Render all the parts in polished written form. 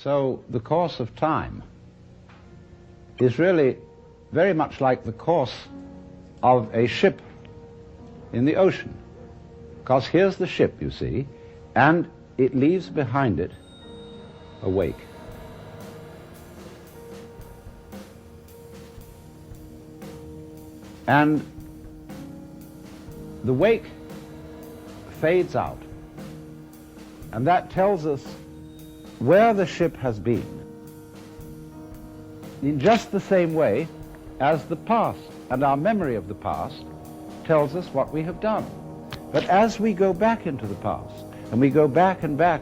So the course of time is really very much like the course of a ship in the ocean. Because here's the ship, you see, and it leaves behind it a wake. And the wake fades out. And that tells us where the ship has been, in just the same way as the past and our memory of the past tells us what we have done. But as we go back into the past, and we go back and back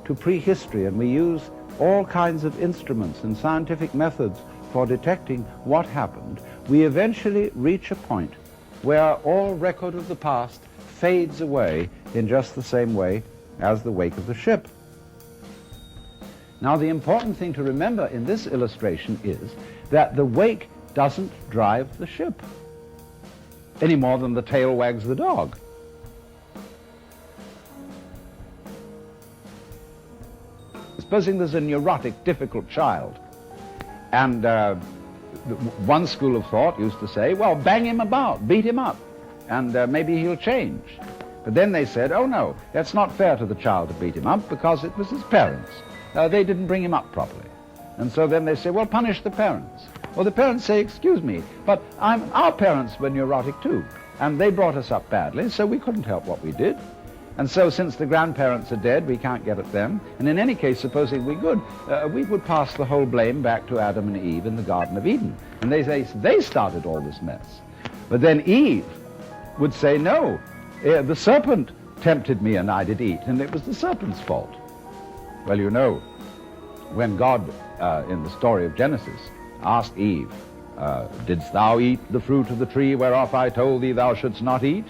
to prehistory, and we use all kinds of instruments and scientific methods for detecting what happened, we eventually reach a point where all record of the past fades away in just the same way as the wake of the ship. Now, the important thing to remember in this illustration is that the wake doesn't drive the ship any more than the tail wags the dog. Supposing there's a neurotic, difficult child, and one school of thought used to say, well, bang him about, beat him up, and maybe he'll change. But then they said, oh no, that's not fair to the child to beat him up because it was his parents. They didn't bring him up properly. And so then they say, well, punish the parents. Well, the parents say, excuse me, but our parents were neurotic too, and they brought us up badly, so we couldn't help what we did. And so since the grandparents are dead, we can't get at them. And in any case, supposing we could, we would pass the whole blame back to Adam and Eve in the Garden of Eden. And they say they started all this mess. But then Eve would say, no, the serpent tempted me and I did eat, and it was the serpent's fault. Well, you know, when God, in the story of Genesis, asked Eve, didst thou eat the fruit of the tree whereof I told thee thou shouldst not eat?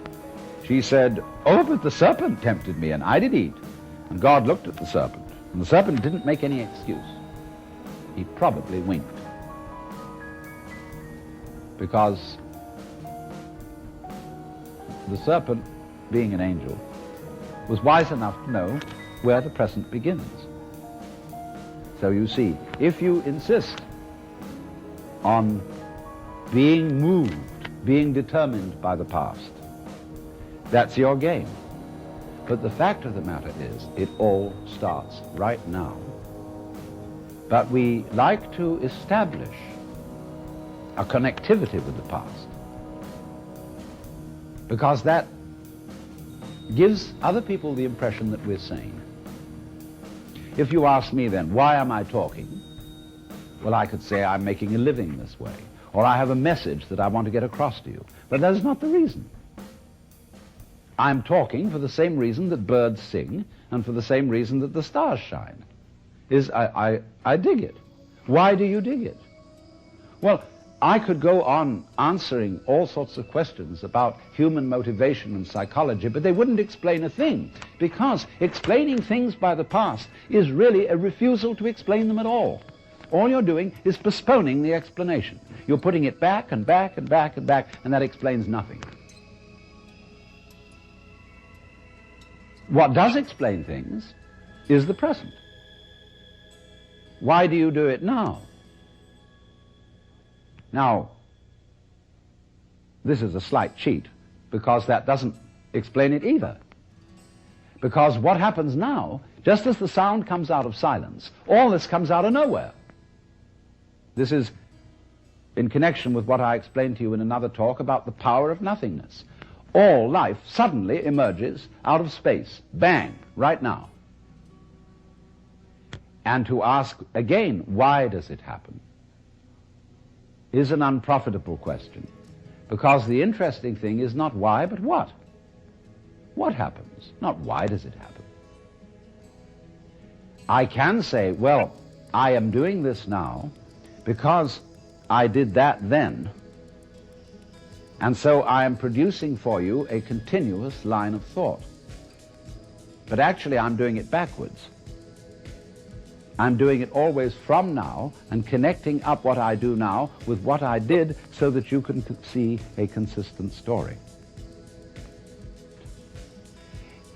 She said, oh, but the serpent tempted me, and I did eat. And God looked at the serpent, and the serpent didn't make any excuse. He probably winked. Because the serpent, being an angel, was wise enough to know where the present begins. So you see, if you insist on being moved, being determined by the past, that's your game. But the fact of the matter is, it all starts right now. But we like to establish a connectivity with the past, because that gives other people the impression that we're sane. If you ask me then, why am I talking? Well, I could say I'm making a living this way, or I have a message that I want to get across to you. But that is not the reason. I'm talking for the same reason that birds sing, and for the same reason that the stars shine. I dig it. Why do you dig it? Well, I could go on answering all sorts of questions about human motivation and psychology, but they wouldn't explain a thing, because explaining things by the past is really a refusal to explain them at all. All you're doing is postponing the explanation. You're putting it back and back and back and back, and that explains nothing. What does explain things is the present. Why do you do it now? Now, this is a slight cheat, because that doesn't explain it either. Because what happens now, just as the sound comes out of silence, all this comes out of nowhere. This is in connection with what I explained to you in another talk about the power of nothingness. All life suddenly emerges out of space, bang, right now. And to ask again, why does it happen, is an unprofitable question, because the interesting thing is not why, but what. What happens? Not why does it happen. I can say, well, I am doing this now because I did that then, and so I am producing for you a continuous line of thought. But actually I'm doing it backwards. I'm doing it always from now and connecting up what I do now with what I did so that you can see a consistent story.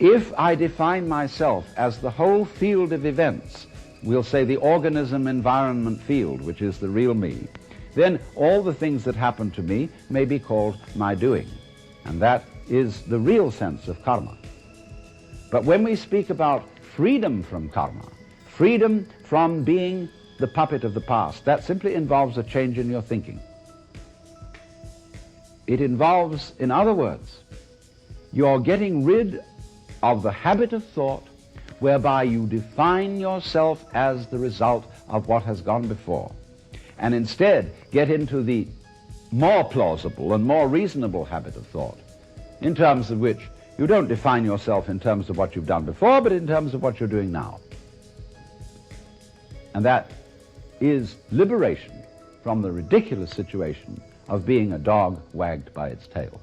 If I define myself as the whole field of events we'll say the organism-environment field, which is the real me, then all the things that happen to me may be called my doing. And that is the real sense of karma. But when we speak about freedom from karma, freedom from being the puppet of the past, that simply involves a change in your thinking. It involves, in other words, you're getting rid of the habit of thought whereby you define yourself as the result of what has gone before, and instead get into the more plausible and more reasonable habit of thought, in terms of which you don't define yourself in terms of what you've done before, but in terms of what you're doing now. And that is liberation from the ridiculous situation of being a dog wagged by its tail.